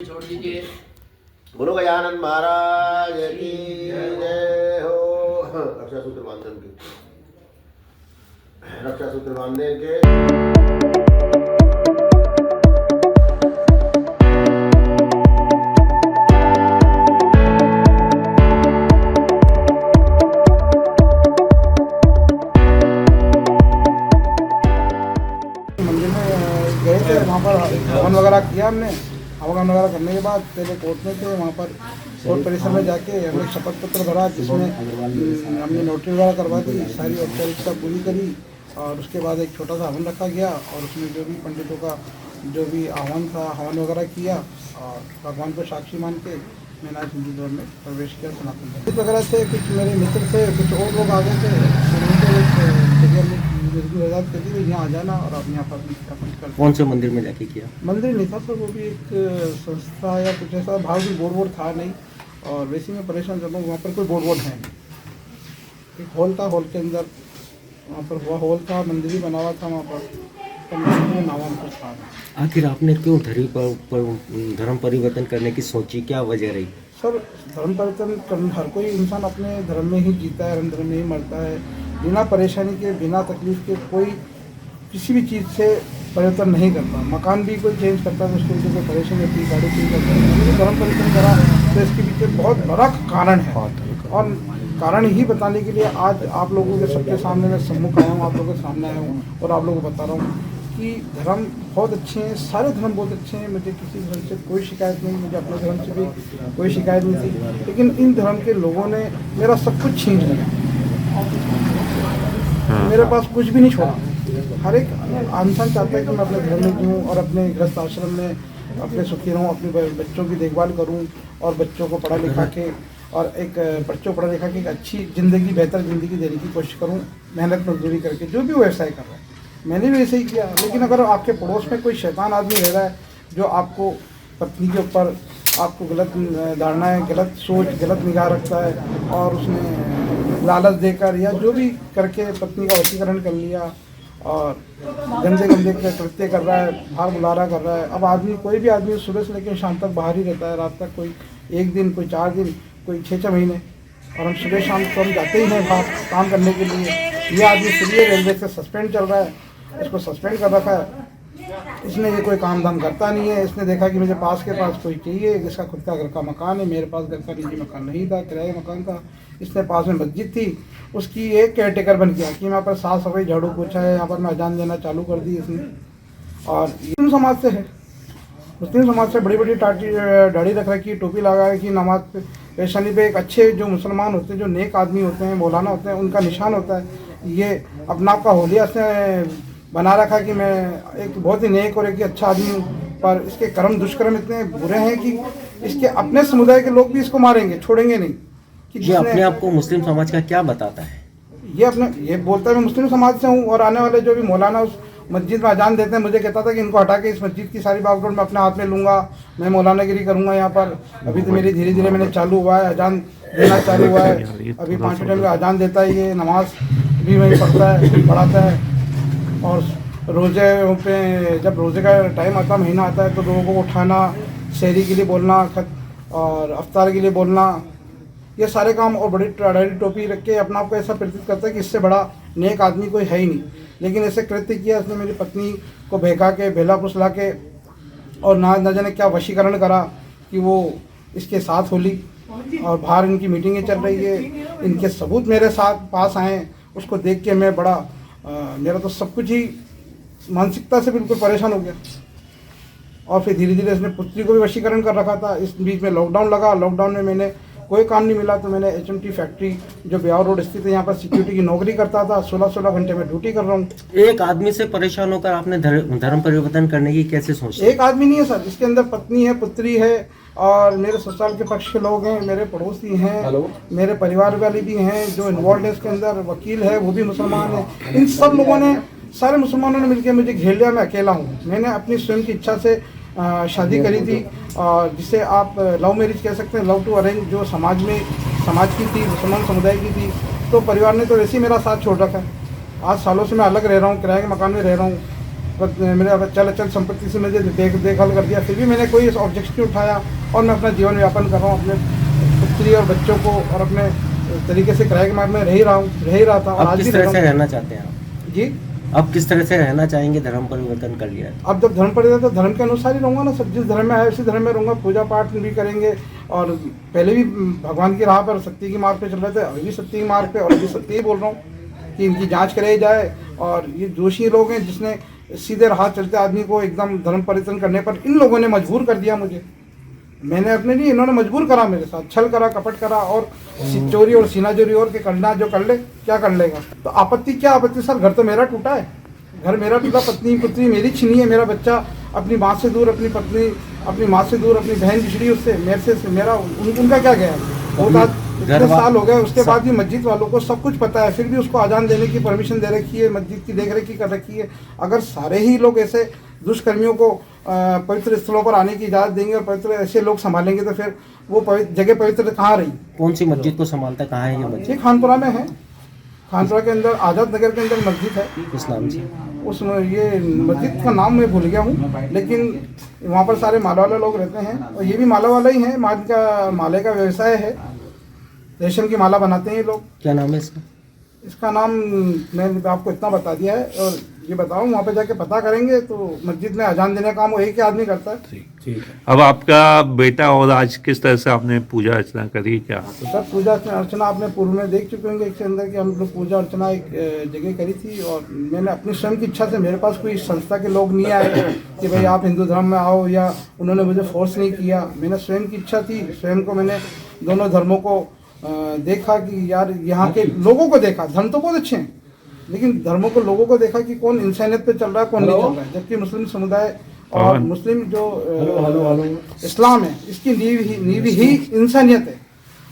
छोड़ दीजिए। बोलो गजानन महाराज की जय हो। रक्षा सूत्र बांधन के रक्षा सूत्र बांधने के मंदिर में गए थे, वहाँ पर हवन वगैरह किया हमने। हवन वगैरह करने के बाद पहले कोर्ट में थे, वहाँ पर कोर्ट परिसर में जाके हमने शपथ पत्र भरा, जिसमें हमने नोटरी वगैरह करवा दी, सारी औपचारिकता पूरी करी। और उसके बाद एक छोटा सा हवन रखा गया और उसमें जो भी पंडितों का जो भी आह्वान था, हवन वगैरह किया और भगवान को साक्षी मान के मैंने आज हिंदू धर्म में प्रवेश किया। सनातन धर्म वगैरह थे, कुछ मेरे मित्र थे, कुछ और लोग आ गए थे। यहाँ आ जाना और आप यहाँ पर स्थापन कर। कौन से मंदिर में जाके किया? मंदिर नहीं था सर, वो भी एक संस्था या कुछ ऐसा, भाव भी बोर्ड वोर्ड था नहीं। और वैसे में परेशान जब वहाँ पर कोई बोर्ड वोर्ड है नहीं। एक हॉल था, हॉल के अंदर वहाँ पर हुआ, हॉल था, मंदिर ही बना हुआ था वहाँ पर, तो मंदिर में नामांकन था। आखिर आपने क्यों धर्म परिवर्तन करने की सोची, क्या वजह रही? सर, धर्म परिवर्तन हर कोई इंसान अपने धर्म में ही जीता है, धर्म में ही मरता है, बिना परेशानी के, बिना तकलीफ के। कोई किसी भी चीज़ से परिवर्तन नहीं करता। मकान भी कोई चेंज करता है तो उसके पीछे कोई परेशानी होती है, गाड़ी चेंज करता है। तो धर्म परिवर्तन करा तो इसके पीछे बहुत बड़ा कारण है। और कारण ही बताने के लिए आज आप लोगों के सबके सामने मैं सम्मुख आया हूँ, आप लोगों के सामने आया हूँ और आप लोगों को बता रहा हूँ कि धर्म बहुत अच्छे हैं, सारे धर्म बहुत अच्छे हैं। मुझे किसी धर्म से कोई शिकायत नहीं, मुझे अपने धर्म से भी कोई शिकायत नहीं थी। लेकिन इन धर्म के लोगों ने मेरा सब कुछ छीन लिया, मेरे पास कुछ भी नहीं छोड़ा। हर एक इंसान चाहता है कि मैं अपने धर्म में जीऊँ और अपने गृहस्थ आश्रम में अपने सुखी रहूँ, अपने बच्चों की देखभाल करूँ और बच्चों को पढ़ा लिखा के और एक बच्चों पढ़ा लिखा के एक अच्छी ज़िंदगी, बेहतर ज़िंदगी देने की कोशिश करूँ, मेहनत मजदूरी करके, जो भी व्यवसाय कर रहा है। मैंने भी ऐसे ही किया। लेकिन अगर आपके पड़ोस में कोई शैतान आदमी रह रहा है जो आपको पत्नी के ऊपर आपको गलत धारणा है, गलत सोच, गलत निगाह रखता है और उसने लालच देकर या जो भी करके पत्नी का वशीकरण कर लिया और गंदे गंदे कृत्य कर रहा है, बाहर बुलारा कर रहा है। अब आदमी, कोई भी आदमी सुबह से लेकर शाम तक बाहर ही रहता है, रात तक, कोई 1 दिन, कोई 4 दिन, कोई 6-6 महीने। और हम सुबह शाम तो हम जाते ही हैं बाहर काम करने के लिए। ये आदमी फ्री रेलवे से सस्पेंड चल रहा है, इसको सस्पेंड कर रखा है। इसने ये कोई काम धाम करता नहीं है। इसने देखा कि मुझे पास के पास कोई चाहिए जिसका खुद का घर का मकान है, मेरे पास घर का निजी मकान नहीं था, किराए मकान था। इसने पास में मस्जिद थी, उसकी एक केयरटेकर बन गया कि यहाँ पर साफ सफाई, झाड़ू पोछा है, यहाँ पर मैं अजान देना चालू कर दी इसने। और मुस्लिम समाज से है, मुस्लिम समाज से बड़ी बड़ी दाढ़ी रख रखी, टोपी लगा रखी, नमाज पेशानी पे एक अच्छे जो मुसलमान होते हैं, जो नेक आदमी होते हैं, मौलाना होते हैं, उनका निशान होता है। ये अपना आपका होलिया से बना रखा कि मैं एक बहुत ही नेक और एक अच्छा आदमी हूँ। पर इसके कर्म दुष्कर्म इतने बुरे हैं कि इसके अपने समुदाय के लोग भी इसको मारेंगे, छोड़ेंगे नहीं। कि ये अपने आप को मुस्लिम समाज का क्या बताता है? ये बोलता है मैं मुस्लिम समाज से हूँ। और आने वाले जो भी मौलाना उस मस्जिद में अजान देते हैं, मुझे कहता था कि इनको हटा के इस मस्जिद की सारी बागडोर मैं अपने हाथ में लूँगा, मैं मौलानागिरी करूँगा यहाँ पर। अभी तो मेरी धीरे धीरे मैंने चालू हुआ है, अजान देना चालू हुआ है। अभी 5 टाइम का अजान देता है, ये नमाज भी वहीं पढ़ता है, पढ़ाता है। और रोज़े पे जब रोज़े का टाइम आता, महीना आता है, तो लोगों को उठाना, शहरी के लिए बोलना और अफ्तार के लिए बोलना, ये सारे काम। और बड़ी दाढ़ी टोपी रख के अपना आपको ऐसा प्रतीत करता है कि इससे बड़ा नेक आदमी कोई है ही नहीं। लेकिन ऐसे कृत्य किया इसने, मेरी पत्नी को बहका के, बेला फुसला के और ना जाने क्या वशीकरण करा कि वो इसके साथ होली। और बाहर इनकी मीटिंगें चल रही है, इनके सबूत मेरे साथ पास आए। उसको देख के मैं बड़ा मेरा तो सब कुछ ही मानसिकता से बिल्कुल परेशान हो गया। और फिर धीरे धीरे इसने पुत्री को भी वशीकरण कर रखा था। इस बीच में लॉकडाउन लगा, लॉकडाउन में मैंने कोई काम नहीं मिला तो मैंने HMT फैक्ट्री जो ब्यावर रोड स्थित है, यहाँ पर सिक्योरिटी की नौकरी करता था। 16-16 घंटे में ड्यूटी कर रहा हूँ। एक आदमी से परेशान होकर आपने धर्म परिवर्तन करने की कैसे सोची? एक आदमी नहीं है सर, इसके अंदर पत्नी है, पुत्री है और मेरे ससुराल के पक्ष के लोग हैं, मेरे पड़ोसी हैं, मेरे परिवार वाले भी हैं जो इन्वॉल्व है इसके अंदर। वकील है, वो भी मुसलमान है। इन सब लोगों ने, सारे मुसलमानों ने मिलकर मुझे घेर लिया। मैं अकेला हूँ। मैंने अपनी स्वयं की इच्छा से शादी करी थी, जिसे आप लव मैरिज कह सकते हैं, लव टू अरेंज, जो समाज की थी, मुसलमान समुदाय की थी। तो परिवार ने तो वैसे ही मेरा साथ छोड़ रखा है। आज सालों से मैं अलग रह रहा हूँ, किराए के मकान में रह रहा हूँ। मेरे अचल अचल संपत्ति से मुझे देखभाल कर दिया, फिर भी मैंने कोई ऑब्जेक्शन नहीं उठाया और मैं अपना जीवन यापन कर रहा हूँ। अपने पुत्री और बच्चों को और अपने तरीके से किराए के मार्ग में रह ही रहा था। और अब आज किस भी तरह से रह रहना चाहते हैं आप? जी, अब किस तरह से रहना चाहेंगे? धर्म परिवर्तन कर लिया है। अब जब धर्म पड़ेगा तो धर्म के अनुसार ही रहूँगा ना सर। जिस धर्म में है उसी धर्म में रहूँगा, पूजा पाठ भी करेंगे। और पहले भी भगवान की राह पर सत्य की मार्ग पे चल रहे थे, अभी भी सत्य की मार्ग पे, और अभी सत्य ही बोल रहा हूँ कि इनकी जांच कराई जाए। और ये दोषी लोग हैं जिसने सीधे राह चलते आदमी को एकदम धर्म परिवर्तन करने पर इन लोगों ने मजबूर कर दिया मुझे। मैंने अपने लिए, इन्होंने मजबूर करा मेरे साथ, छल करा, कपट करा, और चोरी और सीना चोरी और के करना जो कर ले, क्या कर लेगा। तो आपत्ति क्या आपत्ति सर? घर तो मेरा टूटा है, घर मेरा टूटा, पत्नी पुत्री मेरी छिनी है, मेरा बच्चा अपनी माँ से दूर, अपनी पत्नी अपनी माँ से दूर, अपनी बहन बिछड़ी उससे, मेरे से मेरा उनका क्या गया? वो बात इतने साल हो गए, उसके बाद भी मस्जिद वालों को सब कुछ पता है, फिर भी उसको अजान देने की परमिशन दे रखी है, मस्जिद की देख रेख कर रखी है। अगर सारे ही लोग ऐसे दुष्कर्मियों को पवित्र स्थलों पर आने की इजाज़त देंगे और पवित्र ऐसे लोग संभालेंगे तो फिर वो जगह पवित्र कहाँ रही? कौन सी मस्जिद को संभालता है? कहाँ है ये मस्जिद? ये खानपुरा में है, खानपुरा के अंदर आज़ाद नगर के अंदर मस्जिद है। किस नाम से? उस ये मस्जिद का नाम मैं भूल गया हूँ, लेकिन वहाँ पर सारे माला वाले लोग रहते हैं, और ये भी माला वाला ही है। माले का व्यवसाय है, रेशम की माला बनाते हैं ये लोग। क्या नाम है इसका? इसका नाम मैंने आपको इतना बता दिया है, और ये बताऊँ वहाँ पे जाके पता करेंगे तो मस्जिद में अजान देने का काम वो एक ही आदमी करता है। ठीक है। अब आपका बेटा और आज किस तरह से आपने पूजा अर्चना करी क्या? तो सर पूजा अर्चना आपने पूर्व में देख चुके होंगे इसके अंदर कि हम लोग पूजा अर्चना एक जगह करी थी। और मैंने अपनी स्वयं की इच्छा से, मेरे पास कोई संस्था के लोग नहीं आए कि भाई आप हिंदू धर्म में आओ, या उन्होंने मुझे फोर्स नहीं किया। मैंने स्वयं की इच्छा थी, स्वयं को मैंने दोनों धर्मों को देखा कि यार यहाँ के लोगों को देखा, धर्म तो बहुत अच्छे हैं लेकिन धर्मों को, लोगों को देखा कि कौन इंसानियत पे चल रहा है, कौन नहीं चल रहा है। जबकि मुस्लिम समुदाय और मुस्लिम जो इस्लाम है, इसकी नींव ही इंसानियत है।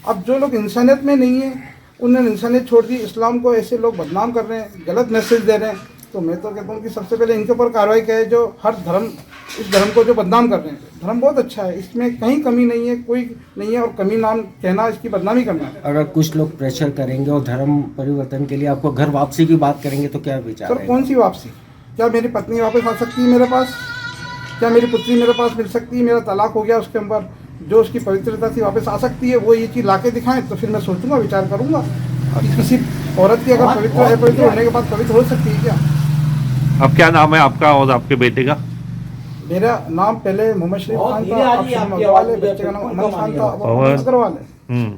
अब जो लोग इंसानियत में नहीं है उन्होंने इंसानियत छोड़ दी, इस्लाम को ऐसे लोग बदनाम कर रहे हैं, गलत मैसेज दे रहे हैं। तो मैं तो कहता हूँ कि सबसे पहले इनके ऊपर कार्रवाई करे जो हर धर्म, इस धर्म को जो बदनाम कर रहे हैं। धर्म बहुत अच्छा है, इसमें कहीं कमी नहीं है, कोई नहीं है, और कमी नाम कहना इसकी बदनामी करना है। अगर कुछ लोग प्रेशर करेंगे और धर्म परिवर्तन के लिए आपको घर वापसी की बात करेंगे तो क्या विचार सर? कौन सी वापसी? क्या मेरी पत्नी वापस आ सकती है मेरे पास? क्या मेरी पुत्री मेरे पास मिल सकती है? मेरा तलाक हो गया, उसके ऊपर जो उसकी पवित्रता थी वापस आ सकती है। वो ये चीज़ ला के दिखाएं तो फिर मैं सोचूंगा, विचार करूंगा कि किसी औरत की अगर पवित्र है, पवित्र होने के बाद पवित्र हो सकती है क्या? अब क्या नाम है आपका और आपके बेटे का? मेरा नाम पहले मोहम्मद शरीफ खान था, अब शरीफ अग्रवाल है। बच्चे का नाम अमन खान था, अब अमन अग्रवाल है।